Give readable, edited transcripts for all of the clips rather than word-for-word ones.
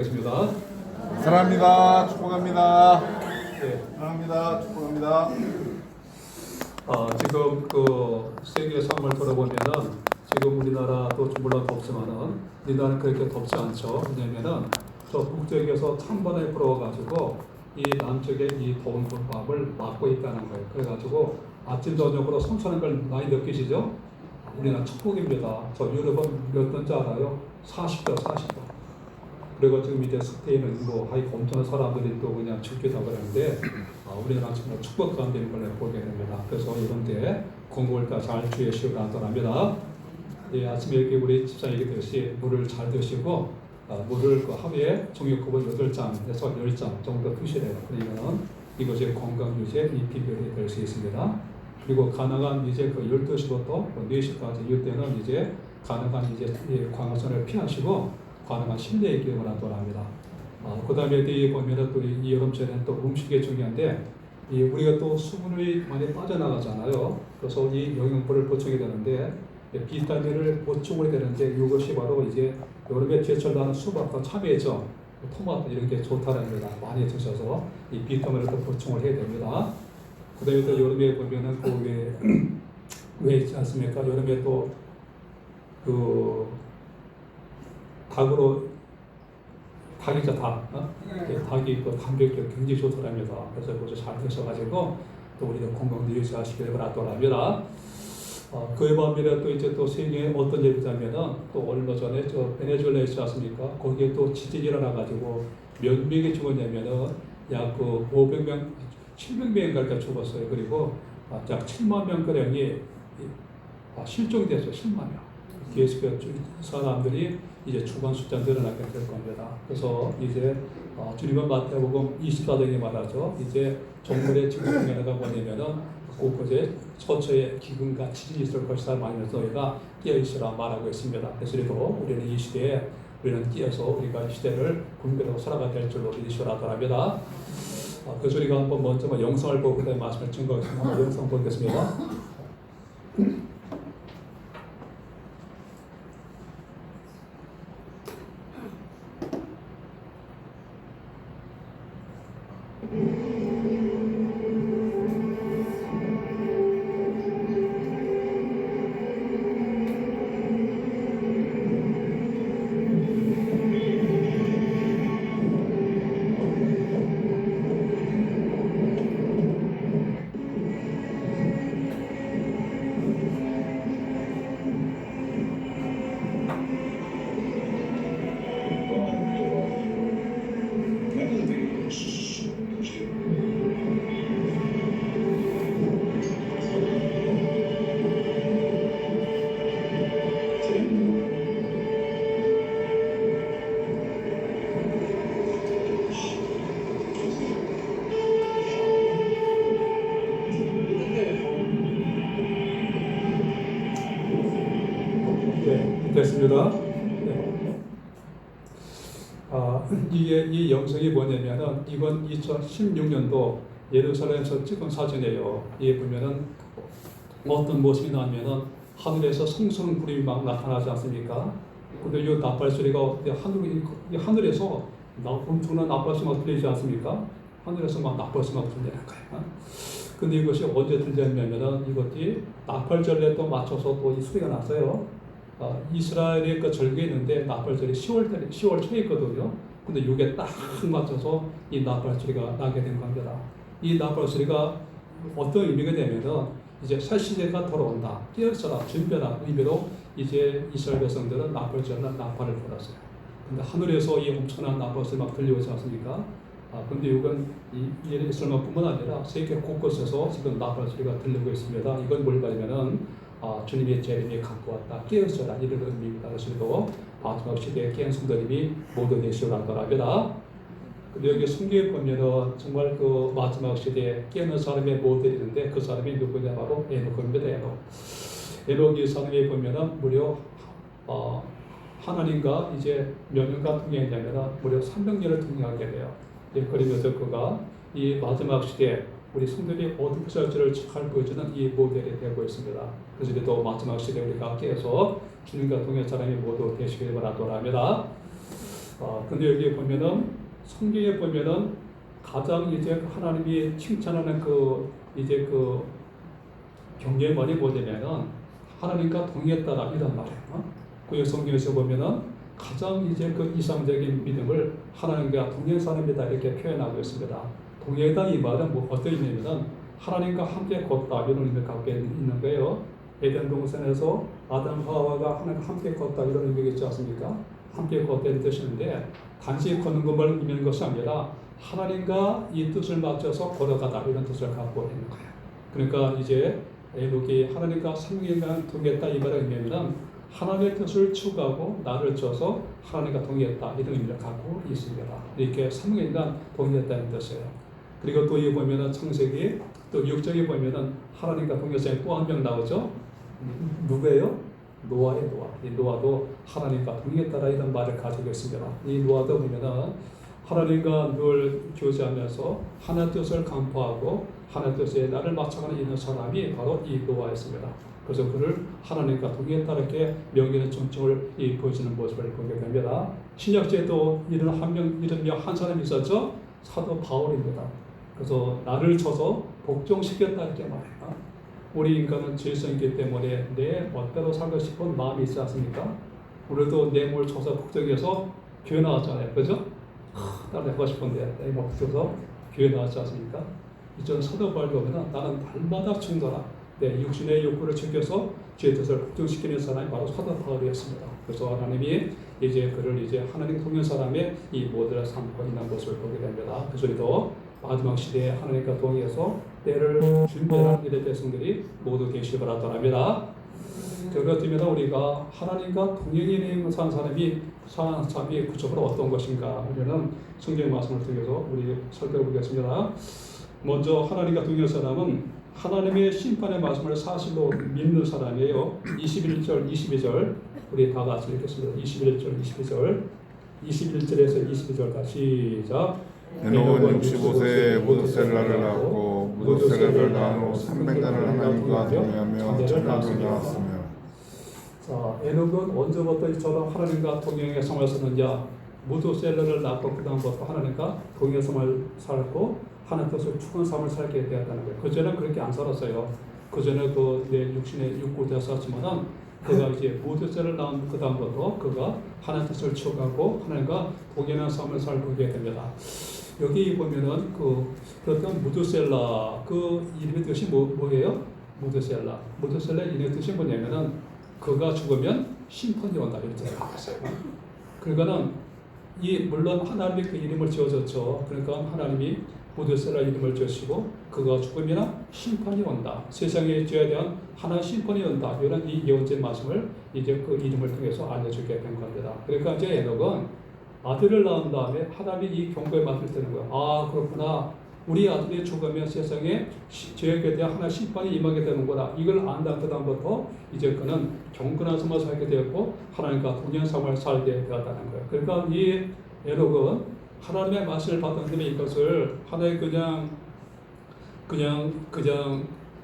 겠습니다. 사랑합니다. 축복합니다. 네. 사랑합니다. 축복합니다. 지금 세계 상황을 돌아보면은 지금 우리나라도 좀 물론 덥지만은 우리나라는 그렇게 덥지 않죠. 왜냐면은 저 북쪽에서 찬바람이 불어가지고 이 남쪽에 이 더운 불밥을 막고 있다는 거예요. 그래가지고 아침 저녁으로 선선한 걸 많이 느끼시죠? 우리나라 축복입니다. 저 유럽은 몇 도인지 알아요? 40도, 40도. 그리고 지금 이제 스페인은 엄청난 사람들이 또 그냥 죽기도 하고 그러는데 우리나라는 정말 축복 가운데 있는 걸 보게 됩니다. 그래서 이런 때 공부할 때 잘 주의하시기 바랍니다. 예, 아침에 이렇게 우리 집사님 얘기했듯이 물을 잘 드시고 물을 하루에 종이컵을 8잔에서 10잔 정도 드시래요. 그러면 이것이 건강 유지의 이 비결이 될 수 있습니다. 그리고 가능한 이제 12시부터 4시까지 이때는 이제 가능한 이제 광합선을 피하시고 가능한 실내의 기능을 하도록 합니다. 그 다음에 보면은 또 이 여름철에는 또 음식이 중요한데 우리가 또 수분이 많이 빠져나가잖아요. 그래서 이 영양분을 보충해야 되는데 비타민을 보충을 되는데 이것이 바로 이제 여름에 제철 나는 수박과 참외죠, 토마토 이런 게 좋다랍니다. 많이 드셔서 이 비타민을 또 보충을 해야 됩니다. 그 다음에 또 여름에 보면은 왜 있지 않습니까? 여름에 또 닭이죠, 닭. 닭이 또 단백질 굉장히 좋더랍니다. 그래서 그것을 잘 드셔가지고 또 우리도 건강도 유지하시길 바라더랍니다. 그에 반면에 또 이제 또 세계에 어떤 얘기냐면은 또 얼마 전에 저 베네수엘라 있지 않습니까? 거기에 또 지진이 일어나가지고 몇 명이 죽었냐면은 약 500명, 700명인가 죽었어요. 그리고 약 7만 명가량이 실종됐어요. 7만 명. 계속 사람들이 이제 주간 숫자 늘어나게 될 겁니다. 그래서 이제 주님은 마태복음 24장에 말하죠. 이제 정물의 증거중에가 뭐냐면은 곳곳에 처처에 기근과 지진이 있을 것이다 말하면서 너희가 깨어있으라 말하고 있습니다. 그래서 우리는 이 시대에 우리는 깨어서 우리가 이 시대를 분별하고 살아가야 될 줄로 믿으시라 합니다. 그래서 우리가 한번 먼저 영상을 보고 그다음에 말씀을 증거하겠습니다. 영상 보겠습니다. 네, 됐습니다. 네. 이 영상이 뭐냐면은 이건 2016년도 예루살렘에서 찍은 사진이에요. 이에 보면은 어떤 모습이 나오면은 하늘에서 성스러운 구름이 막 나타나지 않습니까? 근데 이 나팔 소리가 하늘에서 엄청난 나팔 소리가 들리지 않습니까? 하늘에서 막 나팔 소리가 들리는 거예요. 근데 이것이 언제 들렸냐면은 이것이 나팔절에 또 맞춰서 또 이 소리가 났어요. 이스라엘의 그 절기에 있는데 나팔절이 10월 초에 있거든요. 근데 이게 딱 맞춰서 이 나팔 소리가 나게 된 겁니다. 이 나팔 소리가 어떤 의미가 되면은 이제 새 시대가 돌아온다, 깨어서라, 준비하라 의미로 이제 이스라엘 백성들은 나팔절날 나팔을 불었어요. 근데 하늘에서 이 엄청난 나팔 소리 막 들려오지 않습니까? 근데 이건 이스라엘뿐만 아니라 세계 곳곳에서 지금 나팔 소리가 들리고 있습니다. 이건 뭘 말하면은 주님의 재림이 갖고 왔다, 깨어서라 이런 의미입니다. 그래서 마지막 시대에 깨어난 성도님이 모두 되시오라고 합니다. 근데 여기 성경에 보면은 정말 그 마지막 시대에 깨어난 사람의 모델이 있는데 그 사람이 누구냐 바로 에녹입니다. 에녹이 사람에 보면은 무려 하나님과 이제 몇 년간 통행했냐면은 무려 300년을 통행하게 돼요. 그러면서 그가 이 마지막 시대에 우리 성도들이 어떻게 살지를 잘 보여주는 이 모델이 되고 있습니다. 그래서 또 마지막 시대에 우리가 깨어서 주님과 동행 사람이 모두 되시길 바라더랍니다. 근데 여기 보면은 성경에 보면은 가장 이제 하나님이 칭찬하는 이제 경계의 말이 뭐냐면은 하나님과 동의했다라 이런 말이에요. 구약 성경에서 보면은 가장 이제 이상적인 믿음을 하나님과 동의한 사람이다 이렇게 표현하고 있습니다. 동의하다 이 말은 어떤 의미냐면은 하나님과 함께 걷다 이런 의미를 갖고 있는 거예요. 에덴 동산에서 아담 하와가 하나님과 함께 걷다 이런 의미가 있지 않습니까? 함께 걷다는 뜻인데 단지 걷는 것만 의미하는 것이 아니라 하나님과 이 뜻을 맞춰서 걸어가다 이런 뜻을 갖고 있는 거예요. 그러니까 이제 에녹이 하나님과 삼위일관 동의했다 이 말의 의미는 하나님의 뜻을 추구하고 나를 져서 하나님과 동의했다 이런 의미를 갖고 있습니다. 이렇게 삼위일관 동의했다는 뜻이에요. 그리고 또 이 보면은 창세기 또 6장에 보면은 하나님과 동의했을 또 한 명 나오죠. 누구예요? 노아의 노아. 이 노아도 하나님과 동의했다라 이런 말을 가지고 있습니다. 이 노아도 보면은 하나님과 늘 교제하면서 하나님 뜻을 간파하고 하나님 뜻에 나를 맞춰가는 있는 사람이 바로 이 노아였습니다. 그래서 그를 하나님과 동의했다 이렇게 명예는 존중을 보여주는 모습을 보게 됩니다. 신약시에도 이런 한 사람이 있었죠. 사도 바울입니다. 그래서 나를 쳐서 복종시켰다 이렇게 말해요. 우리 인간은 죄성이기 때문에 내 멋대로 살고 싶은 마음이 있지 않습니까? 우리도 내 몸을 쳐서 복종해서 교회 나왔잖아요. 그죠? 따라하고 싶은데 내 몸을 쳐서 교회 나왔지 않습니까? 이전 사도 바울이 보면 나는 날마다 충돌한 내 육신의 욕구를 챙겨서 죄의 뜻을 복종시키는 사람이 바로 사도 바울이었습니다. 그래서 하나님이 이제 그를 이제 하나님 통한 사람의 이 모델을 삼고 있는 모습을 보게 됩니다. 그래서 우리도 마지막 시대에 하나님과 동의해서 때를 준비한 이들 백성들이 모두 계시기 바랍니다. 그렇다면 우리가 하나님과 동행이 산 사람이 구체적으로 어떤 것인가 우리는 성경 말씀을 통해서 우리 살펴보겠습니다. 먼저 하나님과 동행한 사람은 하나님의 심판의 말씀을 사실로 믿는 사람이에요. 21절, 22절 우리 다 같이 읽겠습니다. 21절, 22절 21절에서 22절까지 시작. 에녹은 65세에 무드셀라를 낳았고 무드셀라를 낳은 후 300년을 하나님과 동행하며 자녀를 낳았으며. 자, 에녹은 언제부터 이처럼 하나님과 동행의 삶을 사느냐? 무드셀라를 낳고 그 다음부터 하나님과 동행의 삶을 살고 하나님 뜻을 추구한 삶을 살게 되었다는 거예요. 그전에는 그렇게 안 살았어요. 그전에 내 육신의 욕구를 살았지만은 그가 이제 무드셀라를 낳은 그 다음부터 그가 하나님 뜻을 추구하고 하나님과 동행하는 삶을 살게 됩니다. 여기 보면은 그랬던 무드셀라 이름의 뜻이 뭐예요? 무드셀라 이름의 뜻이 뭐냐면은 그가 죽으면 심판이 온다 이렇게 생각했어요. 그러니까는 물론 하나님이 그 이름을 지어줬죠. 그러니까 하나님이 무드셀라 이름을 지으시고 그가 죽으면 심판이 온다. 세상의 죄에 대한 하나의 심판이 온다. 이런 이 예언된 말씀을 이제 그 이름을 통해서 알려주게 된 겁니다. 그러니까 이제 에녹은 아들을 낳은 다음에 하나님이 이 경고의 말을 듣는 거예요. 아 그렇구나. 우리 아들이 죽으면 세상에 죄에 대한 하나의 심판이 임하게 되는구나. 이걸 안다 그 다음부터 이제 그는 경건한 삶을 살게 되었고 하나님과 동행 삶을 살게 되었다는 거예요. 그러니까 이 에녹은 하나님의 말씀을 받았는데 이것을 하나의 그냥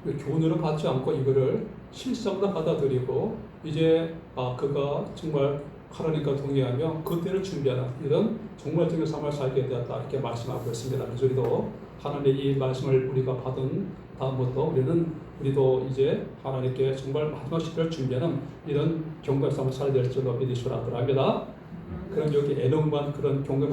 교훈으로 받지 않고 이거를 실상으로 받아들이고 이제 그가 정말 하나님과 동의하며 그때를 준비하는 이런 정말적인 삶을 살게 되었다 이렇게 말씀하고 있습니다. 그래서 우리도 하나님의 이 말씀을 우리가 받은 다음부터 우리도 이제 하나님께 정말 마지막 시대를 준비하는 이런 경건한 삶을 살아야 될 줄로 믿으시라 합니다. 그럼 여기 에녹만 그런 경고를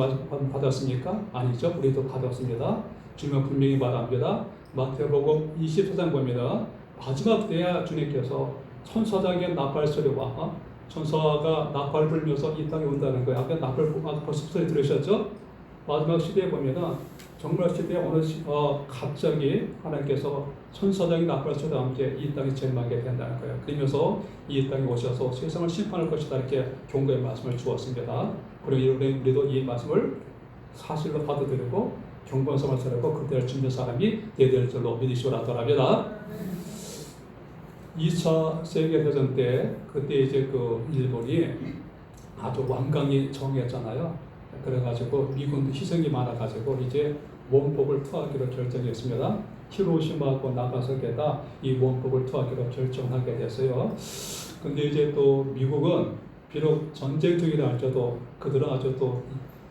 받았습니까? 아니죠. 우리도 받았습니다. 주님은 분명히 말합니다. 마태복음 24장 보면 마지막 때에 주님께서 천사장의 나팔 소리와 천사가 나팔 불면서 이 땅에 온다는 거예요. 아까 나팔 벌써 소리 들으셨죠? 마지막 시대에 보면 정말 시대에 갑자기 하나님께서 천사장이 나팔 소리와 함께 이 땅에 재림하게 된다는 거예요. 그러면서 이 땅에 오셔서 세상을 심판할 것이다 이렇게 경고의 말씀을 주었습니다. 그리고 우리도 이 말씀을 사실로 받아들이고 경건한 삶을 살고 그때를 준비한 사람이 되될 줄로 믿으시오라 합니다. 2차 세계대전 때 그때 이제 일본이 아주 완강히 정했잖아요. 그래가지고 미군도 희생이 많아가지고 이제 원폭을 투하기로 결정했습니다. 히로시마하고 나가사키에다 이 원폭을 투하기로 결정하게 됐어요. 근데 이제 또 미국은 비록 전쟁 중이라 할지라도 그들은 아주 또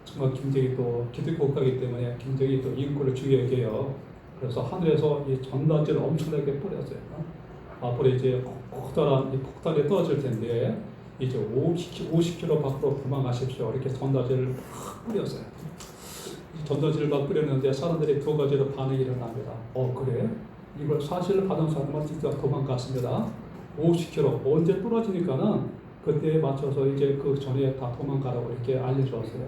정말 굉장히 또 기독 국가이기 때문에 굉장히 또 인권을 중요하게 해요. 그래서 하늘에서 이 전단지를 엄청나게 뿌렸어요. 앞으로 이제 커다란 이 폭탄이 떨어질 텐데 이제 50km 밖으로 도망가십시오. 이렇게 전단지를 막 뿌렸어요. 이 전단지를 막 뿌렸는데 사람들이 두 가지로 반응이 일어납니다. 그래? 이걸 사실을 받은 사람은 진짜 도망갔습니다. 50km 언제 떨어지니까는 그때에 맞춰서 이제 그 전에 다 도망가라고 이렇게 알려주었어요.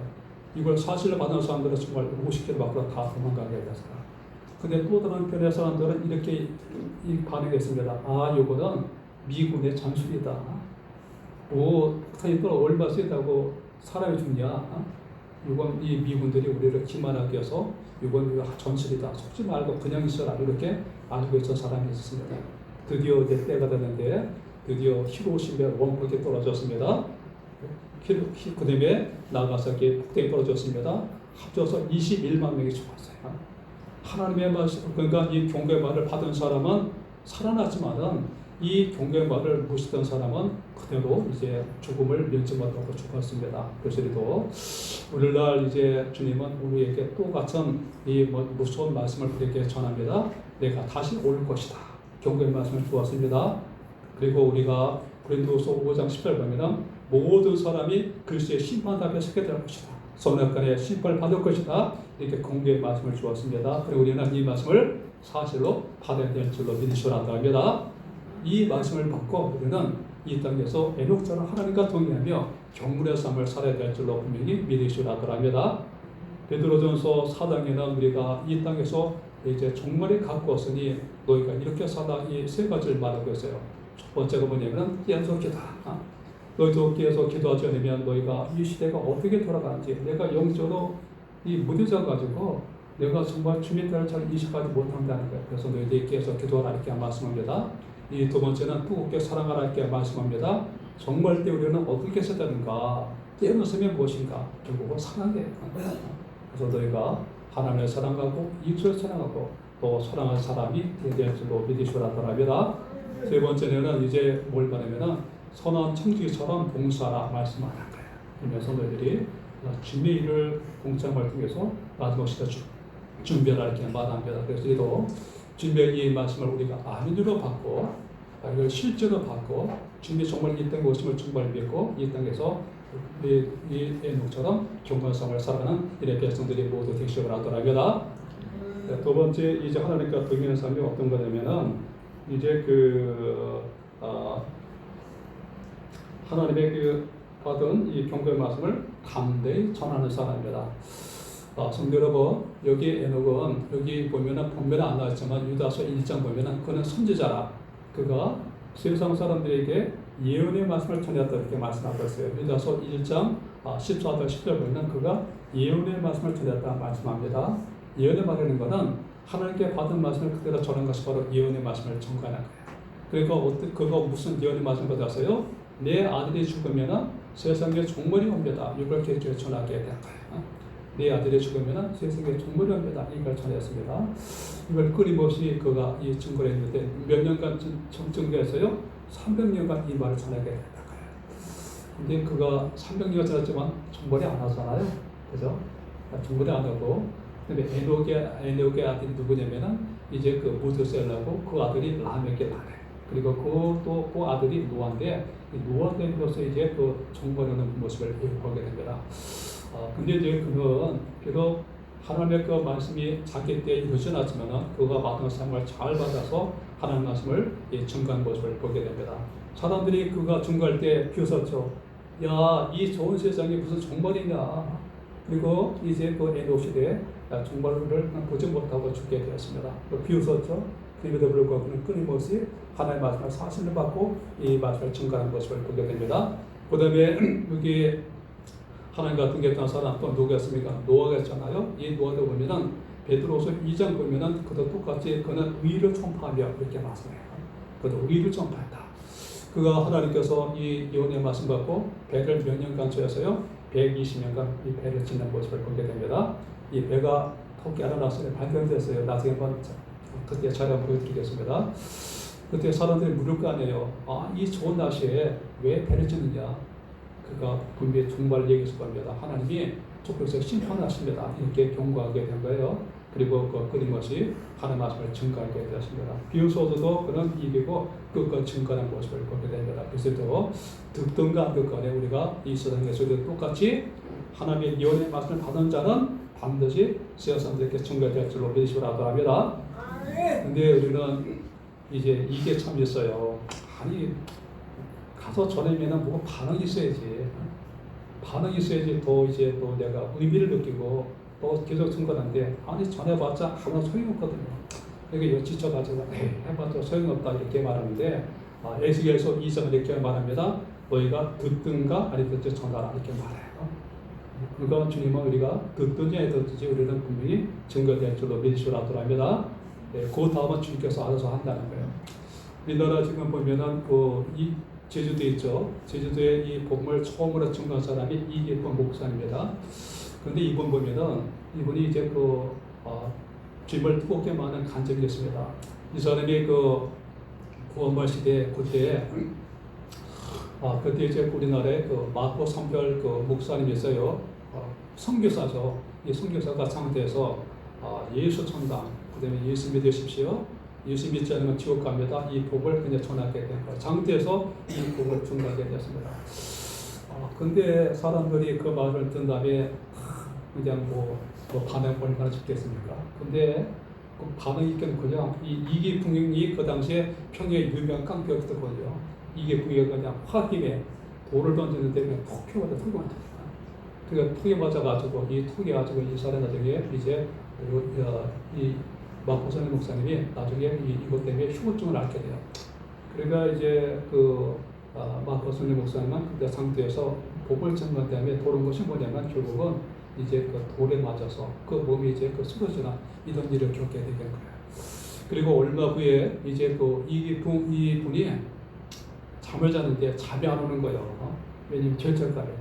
이걸 사실을 받은 사람들은 정말 50km 밖으로 다 도망가게 됐어요. 근데 또 다른 편의 사람들은 이렇게 반응했습니다. 이거는 미군의 전술이다. 폭탄이 또 얼마 세다고 사람이 죽냐? 이건 이 미군들이 우리를 기만하기 위해서 이건 전술이다. 속지 말고 그냥 있어라. 이렇게 알고 있던 사람이 있습니다. 드디어 이제 때가 됐는데 드디어 히로시마 원폭이 떨어졌습니다. 그 다음에 나가사키 폭탄이 떨어졌습니다. 합쳐서 21만 명이 죽었어요. 하나님의 말, 그러니까 이 경고의 말을 받은 사람은 살아났지만은 이 경고의 말을 무시했던 사람은 그대로 이제 죽음을 면제받고 죽었습니다. 그래서도 오늘날 이제 주님은 우리에게 또 같은 이 무서운 말씀을 우리에게 전합니다. 내가 다시 올 것이다. 경고의 말씀을 주었습니다. 그리고 우리가 고린도서 5장 10절 보면 모든 사람이 그리스도의 심판 앞에 서게 될 것이다. 선악간의 심판을 받을 것이다. 이렇게 공개의 말씀을 주었습니다. 그리고 우리는 이 말씀을 사실로 받아야 될 줄로 믿으시라고 합니다. 이 말씀을 받고 우리는 이 땅에서 에녹처럼 하나님과 동의하며 경물의 삶을 살아야 될 줄로 분명히 믿으시라고 합니다. 베드로전서 4장에는 우리가 이 땅에서 이제 종말이 갖고 왔으니 너희가 이렇게 살아 이 세 가지를 말하고 있어요. 첫 번째가 뭐냐면 연속기다. 너희도 깨어서 기도하지 않으면 너희가 이 시대가 어떻게 돌아가는지 내가 영적으로 이 무뎌져 가지고 내가 정말 주님의 때를 잘 인식하지 못한다는 거예요. 그래서 너희들이 깨어서 기도하라 이렇게 말씀합니다. 이 두 번째는 뜨겁게 사랑하라 이렇게 말씀합니다. 정말 때 우리는 어떻게 해야 되는가? 깨어있으면 무엇인가? 결국은 사랑이에요. 그래서 너희가 하나님을 사랑하고 이웃을 사랑하고 또 사랑하는 사람이 되어야 줄로 믿으시라고 합니다. 세 번째는 이제 뭘 말하면은 선한 청지기처럼 봉사하라 말씀하는 거예요. 그러면서 너희들이 주님의 일을 공창을 통해서 마지막 시대 준비하라 이렇게 말합니다. 그래서 이도 주님의 이 말씀을 우리가 아멘으로 받고 이걸 실제로 받고 주님이 정말 이 땅에 오심을 정말 믿고 이 땅에서 이 에녹처럼 경건성을 살아가는 이런 백성들이 모두 되시기를 하더랍니다. 두 번째 이제 하나님과 동행하는 삶이 어떤 거냐면은 이제 하나님의 받은 이 경고의 말씀을 담대히 전하는 사람입니다. 성도 여러분, 여기 에녹은 여기 보면은 본면에 안 나왔지만 유다서 1장 보면은 그는 선지자라. 그가 세상 사람들에게 예언의 말씀을 전했다 이렇게 말씀하고 있어요. 유다서 1장 14절 10절 보면 그가 예언의 말씀을 전했다 말씀합니다. 예언의 말이라는 것은 하나님께 받은 말씀을 그대로 전한 것이 바로 예언의 말씀을 전가하는 거예요. 그러니까 그거 무슨 예언의 말씀을 받았어요? 내 아들이 죽으면 세상에 종말이 옵니다. 이걸 계속 전하게 될 거예요. 내 아들이 죽으면 세상에 종말이 옵니다. 이걸 전했습니다. 이걸 끊임없이 그가 이 증거를 했는데 몇 년간 증거했어요? 300년간 이 말을 전하게 됐다. 근데 그가 300년간 전했지만 종말이 안 하잖아요. 그죠? 종말이 안 하고 근데 에녹의 아들이 누구냐면은 이제 그 무드셀라고 그 아들이 라멕의 아들. 그리고 그 아들이 노아인데 노아됨으로써 이제 그 종말하는 모습을 보게 됩니다. 근데 이제 그는 비록 하나님의 그 말씀이 자기 때에 이루어지지 않았지만은 그가 받은 삶을 잘 받아서 하나님 말씀을 증거한 모습을 보게 됩니다. 사람들이 그가 증거할 때 비웃었죠. 야, 이 좋은 세상이 무슨 종말이냐. 그리고 이제 그 에녹 시대에 종말을 보지 못하고 죽게 되었습니다. 비웃었죠. 그럼에도 불구하고 그는 끊임없이 하나님의 말씀을 사실을 받고 이 말씀을 증거하는 모습을 보게 됩니다. 그 다음에 여기 하나님과 동행했던 사람 또 누구였습니까? 노아가 있잖아요. 이 노아도 보면은 베드로서 2장 보면은 그도 똑같이 그는 의를 전파하며 이렇게 말씀해요. 그도 의를 전파했다. 그가 하나님께서 이 예언의 말씀 받고 배를 몇 년간 지어서요? 120년간 이 배를 짓는 모습을 보게 됩니다. 이 배가 토끼 알아놨을 때 발견됐어요. 나중에 한번 그때 자료 보여드리겠습니다. 그때 사람들이 물을 거 아니에요. 이 좋은 날씨에 왜 배를 짓느냐? 그가 분명히 종말 얘기했을 겁니다. 하나님이 족속에서 심판하십니다. 이렇게 경고하게 된 거예요. 그리고 그 끊임없이 하나님 말씀을 증거하게 되었습니다. 비로소도 그는 이기고 끝까지 증거하는 모습을 보게 됩니다. 그래서 또 듣든가 안 듣든가 우리가 이 세상에서도 똑같이 하나님의 예언의 말씀을 받은 자는 반드시 세상들에게 증거될 줄로 믿으시라고 합니다. 근데 우리는 이제 이게 참 있어요. 아니 가서 전하면은 뭐 반응이 있어야지. 반응이 있어야지 또 이제 또 내가 의미를 느끼고 또 계속 증거하는데 아니 전해봤자 아무 소용없거든요. 그러니까 지쳐가지고 해봤자 소용없다 이렇게 말하는데 에스겔서 2장을 이렇게 말합니다. 너희가 듣든가 아니 듣지 전하라 이렇게 말해요. 그러니까 주님은 우리가 듣든지 안 듣든지 우리는 분명히 증거될 줄로 믿으시라고 합니다. 그 다음은 주님께서 알아서 한다는 거예요. 우리나라 지금 보면은 이 제주도에 있죠. 제주도에 이 복음을 처음으로 증거한 사람이 이기쁜 목사입니다. 그런데 이분 보면은 이분이 이제 주님을 뜨겁게 많은 간증이 있습니다. 이 사람이 구원말 시대 그때 그때 이제 우리나라에 마포 선별 목사님이 있어요. 선교사죠. 이 선교사가 상태에서 예수 천당, 그다음에 예수 믿으십시오. 예수 믿지 않으면 지옥 갑니다. 이 복을 그냥 전하게 된 거예요. 상태에서 이 복을 전하게 됐습니다. 근데 사람들이 그 말을 듣는 다음에 그냥 반응 얼마나 짓겠습니까? 근데 그 반응이 있기는 그냥 이기풍이 그 당시에 평야의 유명한 깡패였거든요. 이기풍이 그냥 화힘에 돌을 던지는데 그냥 톡 펴가지고 톡이 맞았어요. 그러니까 톡이 맞아가지고 이 톡이 가지고 이 사람 나중에 이제 이 마포선의 목사님이 나중에 이것 때문에 휴고증을 앓게 돼요. 그러니까 이제 마포선의 목사님은 그때 상태에서 복을 전한 다음에 돌은 것이 뭐냐면 결국은 이제 돌에 맞아서 몸이 이제 쓰러지나 이런 일을 겪게 되는 거예요. 그리고 얼마 후에 이제 이분이 잠을 자는데 잠이 안 오는 거예요. 왜냐면 절정감에.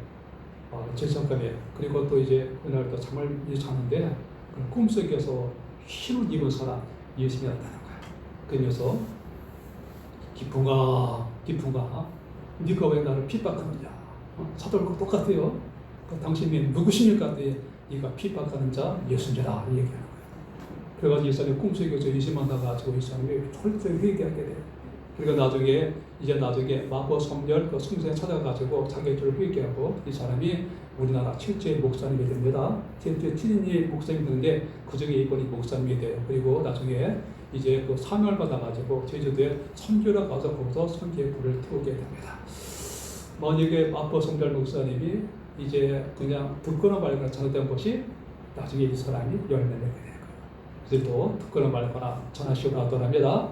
그리고 또 이제 그날 또 잠을 자는데 꿈속에서 흰옷 입은 사람 예수님이 나타난 거야. 그러면서 기풍아 네가 왜 나를 핍박하느냐. 사도들과 똑같아요. 당신이 누구십니까? 네가 핍박하는 자 예수님이라 얘기하는 거예요. 그래가지고 이 사람이 꿈속에서 예수님만 나가지고 이 사람이 철저히 회개하게 돼요. 그러니까 나중에 마포 성결 성전에 찾아가지고 자기 죄를 회개하고 이 사람이 우리나라 최초의 목사님이 됩니다. 최초의 7인이 목사님이 되는데 그 중에 이번이 목사님이 돼요. 그리고 나중에 이제 사명을 받아가지고 제주도에 선교를 가서 거기서 선교의 불을 태우게 됩니다. 만약에 마포 성결 목사님이 이제 그냥 듣거나 말거나 전했던 것이 나중에 이 사람이 열매를 맺게 돼요. 그래서 또 듣거나 말거나 전하시고 나더랍니다.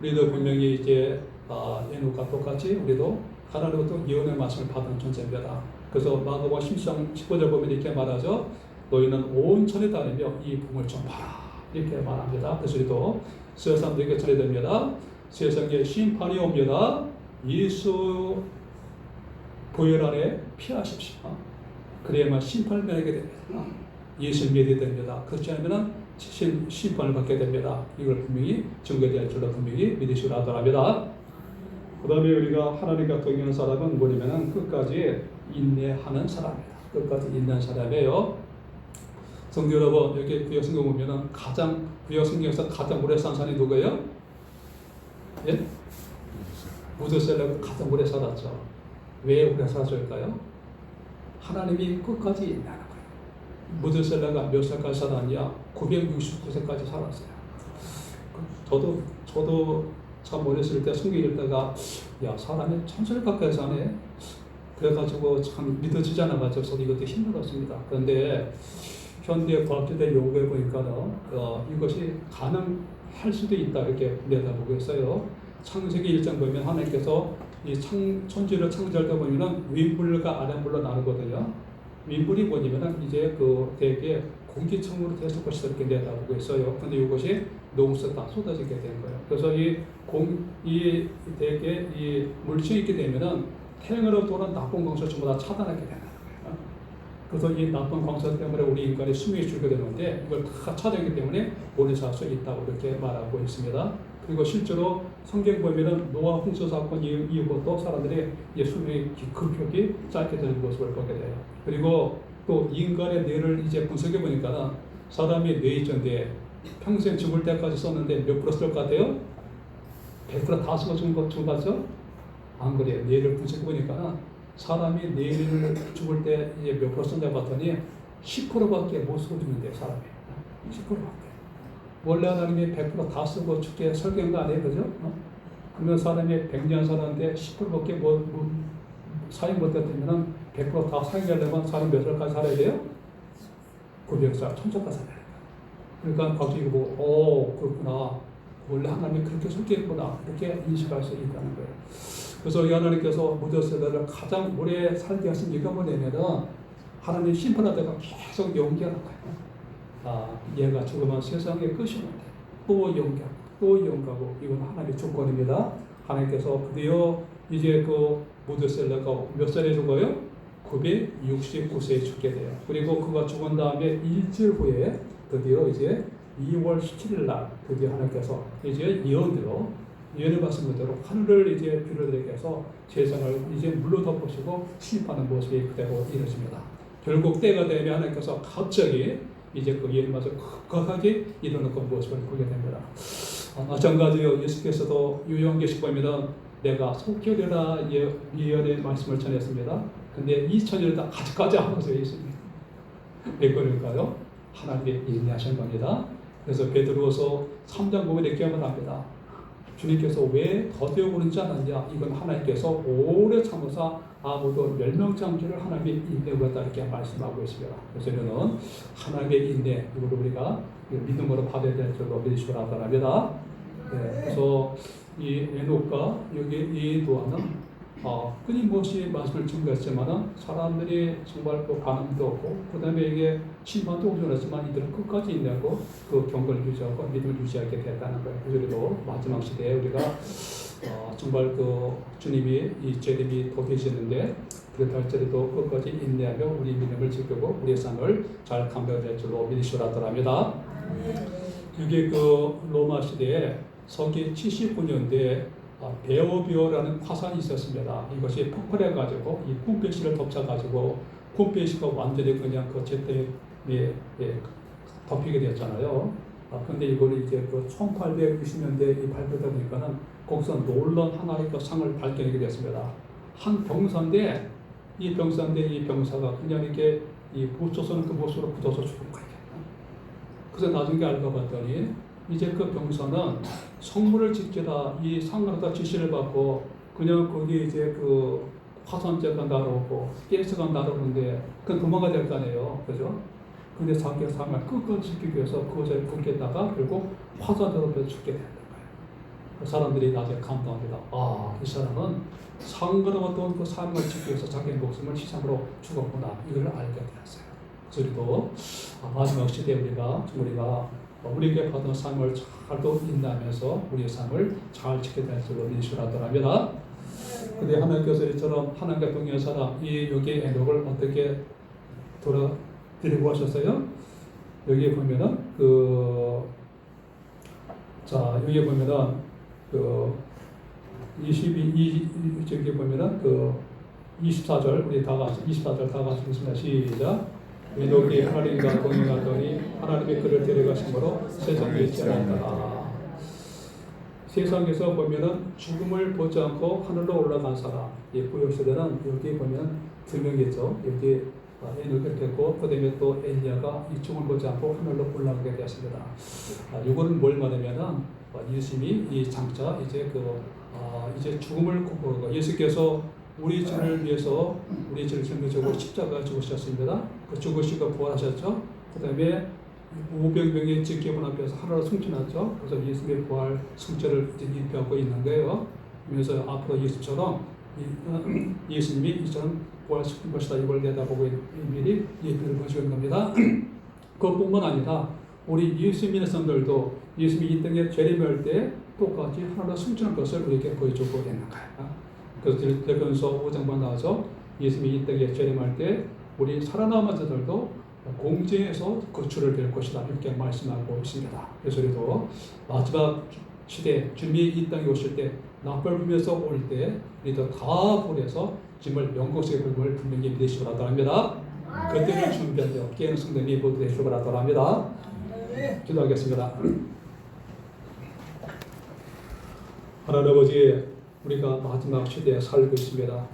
우리도 분명히 이제 예누가 똑같이 우리도 하나님으로부터 예언의 말씀을 받은 존재입니다. 그래서 마가복음 10장 15절 보면 이렇게 말하죠. 너희는 온 천에 다니며 이 복음을 전파하라 이렇게 말합니다. 그래서 우리도 세상들에게 전해됩니다. 세상에 심판이 옵니다. 예수 보혈 아래 피하십시오. 그래야만 심판을 면하게 됩니다. 예수를 믿어야 됩니다. 그렇지 않으면 심판을 받게 됩니다. 이걸 분명히 증거될 줄로 분명히 믿으시라 하더랍니다. 그 다음에 우리가 하나님과 동행하는 사람은 뭐냐면 끝까지 인내하는 사람입니다. 끝까지 인내하는 사람이에요. 성도 여러분, 여기 구약 성경 보면은 구약 성경에서 가장 오래 산 사람이 누구예요? 예? 무드셀라가 가장 오래 살았죠. 왜 오래 살았을까요? 하나님이 끝까지 인내하는 거예요. 무드셀라가 몇 살까지 살았냐? 969세까지 살았어요. 저도 참 어렸을 때 성경 읽다가 사람이 1000살 가까이 사네. 그래가지고 참 믿어지지 않아가지고 이것도 힘들었습니다. 그런데 현대 과학자들 연구해 보니까는 이것이 가능할 수도 있다 이렇게 내다보고 있어요. 창세기 1장 보면 하나님께서 이 천지를 창조할 때 보면은 윗물과 아랫물로 나누거든요. 윗물이 뭐냐면은 이제 대개 공기층으로 됐을 것이다 이렇게 내다보고 있어요. 근데 이것이 농수에 다 쏟아지게 된 거예요. 그래서 대개 이 물층이 있게 되면은 태양으로 도는 나쁜 광선 전부 다 차단하게 되는 거예요. 그래서 이 나쁜 광선 때문에 우리 인간이 숨이 죽게 되는데 이걸 다 찾아내기 때문에 오래 살 수 있다고 이렇게 말하고 있습니다. 그리고 실제로 성경 보면은 노아 홍수 사건 이후부터 사람들이 숨이 급격히 짧게 되는 모습을 보게 돼요. 그리고 또 인간의 뇌를 이제 분석해 보니까 사람이 뇌 있던데 평생 죽을 때까지 썼는데 몇 프로 쓸 것 같아요? 100% 다 쓰고 죽은 것 같죠? 안 그래요. 뇌를 분석해 보니까 사람이 뇌를 죽을 때 이제 몇 프로 쓴다고 봤더니 10%밖에 못 쓰고 죽는데요, 사람이. 10%밖에. 원래 하나님이 100%다 쓰고 죽게 설계한 거 아니에요, 그죠? 그러면 사람이 100년 살았는데 10%밖에 사용 못했다면 100%다 사용하려면 사람 몇 살까지 살아야 돼요? 900살, 1000살까지 살아야 돼요. 그러니까 갑자기 이거 보고, 그렇구나. 원래 하나님이 그렇게 설계했구나. 이렇게 인식할 수 있다는 거예요. 그래서 이 하나님께서 무더세대를 가장 오래 살게 하신 이유가 뭐냐면은 하나님 심판하다가 계속 연기하는 거예요. 얘가 죽으면 세상의 끝이 오는데 또 연기하고 또 연기하고 이건 하나님의 조건입니다. 하나님께서 드디어 이제 그 무드셀라가 몇 살에 죽어요? 969세에 죽게 돼요. 그리고 그가 죽은 다음에 일주일 후에 드디어 이제 2월 17일 날 드디어 하나님께서 이제 예언을 받은 그대로 하늘을 이제 비로들에게 해서 세상을 이제 물로 덮으시고 심판하는 모습이 그대로 이루어집니다. 결국 때가 되면 하나님께서 갑자기 이제 그 예언마저 급격하게 일어나는 그 모습을 보게 됩니다. 마찬가지로 예수께서도 요한계시록 보면 내가 속결이라 예언의 말씀을 전했습니다. 근데 2000년을 다 아직까지 하면서 있습니다. 왜 그럴까요? 하나님이 인내하신 겁니다. 그래서 베드로서 3장 보면 이렇게 합니다. 주님께서 왜 더디어 보는지 않았냐? 이건 하나님께서 오래 참으사 아무도 멸명장주를 하나님이 인내하였다 이렇게 말씀하고 있습니다. 그래서 저는 하나님의 인내 이걸 우리가 믿음으로 받아야 될 줄로 믿으시기 바랍니다. 그래서 이 에녹과 여기 이 노아는 끊임없이 말씀을 증거했지만은 사람들이 정말 그 반응도 없고 그 다음에 이게 심판도 오전했지만 이들은 끝까지 인내하고 그 경건을 유지하고 믿음을 유지하게 됐다는 거예요. 그래도 마지막 시대에 우리가 정말 그 주님이 이 재림이 도되시는데 그렇다 할지라도 끝까지 인내하며 우리 믿음을 지키고 우리의 삶을 잘 감당해야 될 줄로 믿으시라 합니다. 이게 그 로마 시대에 서기 79년대에 베오비오라는 화산이 있었습니다. 이것이 폭발해가지고 이 폼페이시를 덮쳐가지고 폼페이시가 완전히 그냥 그 제때 덮이게 되었잖아요. 근데 이거를 이제 그 1860년대에 발표되다 보니까는 거기서 놀라운 하나의 그 상을 발견하게 되었습니다. 한 병사인데 이 병사가 그냥 이렇게 이 부초서는 그 모습으로 굳어서 죽은 거예요. 그래서 나중에 알고 봤더니 이제 그 병사는 성물을 지키라 이 상관하다 지시를 받고 그냥 거기 이제 그 화산재가 날아오고 가스가 날아오는데 그건 도망가야 될 거 아니에요, 그죠? 근데 자기의 삶을 끝까지 지키기 위해서 그것을 붙겠다가 결국 화산재로 죽게 되는 거예요. 그 사람들이 나중에 감동합니다. 이 사람은 상관없던 그 삶을 지키기 위해서 자기의 목숨을 희생으로 죽었구나 이걸 알게 되었어요. 그래도 마지막 시대에 우리에게 받은 삶을 잘도 인내하면서 우리의 삶을 잘 지켜야 될 줄로 믿으시라더랍니다. 근데 하나님께서 이처럼 하나님과 동의한 사람 여기 에녹을 어떻게 데리고 하셨어요? 여기에 보면은 여기에 보면은 24절 우리 다 같이 24절 다 같이 읽습니다. 시작. 에녹이 하나님과 동행하더니 하나님의 그를 데려가심으로 세상에 있지 않았다. 세상에서 보면은 죽음을 보지 않고 하늘로 올라간 사람. 구약 시대는 여기 보면 두 명이죠. 여기 에녹이 됐고 그다음에 또 엘리야가 이 죽음을 보지 않고 하늘로 올라가게 되었습니다. 이거는 뭘 말하면은 예수님이 이 장차 이제 이제 죽음을 극복하고 예수께서 우리 죄를 위해서 우리 죄를 짊어지고 십자가에 죽으셨습니다. 그 죽으시고 부활하셨죠. 그 다음에 500명의 지켜본 앞에서 하나로 승천하죠. 그래서 예수님의 부활 승천을 입혀하고 있는 거예요. 그래서 앞으로 예수처럼 예수님이 이처럼 부활시킨 것이다. 이걸 내다보고 미리 예표를 보시는 겁니다. 그것뿐만 아니라 우리 예수 믿는 사람들도 예수님이 이 땅에 재림할 때 똑같이 하나로 승천한 것을 우리에게 보여주고 있는 거예요. 그래서 데려가면서 5장만 나와서 예수님이 이 땅에 재림할 때 우리 살아남은 자들도 공중에서 거처를 될 것이다 이렇게 말씀하고 있습니다. 그래서 우리도 마지막 시대 주님이 이 땅에 오실 때 납을 불면서 올 때 우리도 다 보내서 주님을 영광스럽게 부름을 분명히 믿으시기 바랍니다. 그때를 준비한 자 깨는 성도님이 모두 되시기 바랍니다. 기도하겠습니다. 하나님 아버지, 우리가 마지막 시대에 살고 있습니다.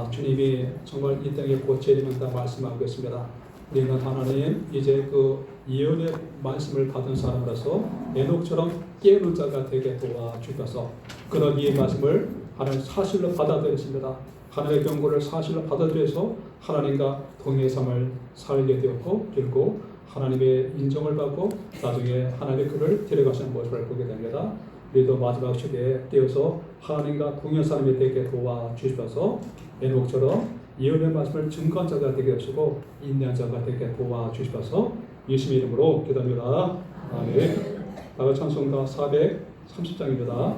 주님이 정말 이 땅에 곧 재림한다 말씀하고 있습니다. 우리는 하나님 이제 그 예언의 말씀을 받은 사람으로서 에녹처럼 깨우는 자가 되게 도와주셔서 그런 이 말씀을 하나님 사실로 받아들였습니다. 하나님의 경고를 사실로 받아들여서 하나님과 동의 삶을 살게 되었고 그리고 하나님의 인정을 받고 나중에 하나님의 그를 데려가시는 모습을 보게 됩니다. 우리도 마지막 시대에 뛰어서 하나님과 동행 사람이 되게 도와주셔서 에녹처럼 예언의 말씀을 증거한 자가 되게 하시고 인내한 자가 되게 도와주셔서 예수님의 이름으로 기도합니다. 아멘. 다같이 찬송가 430장입니다.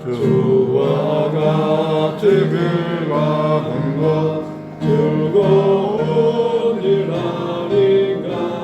주와 같이 그가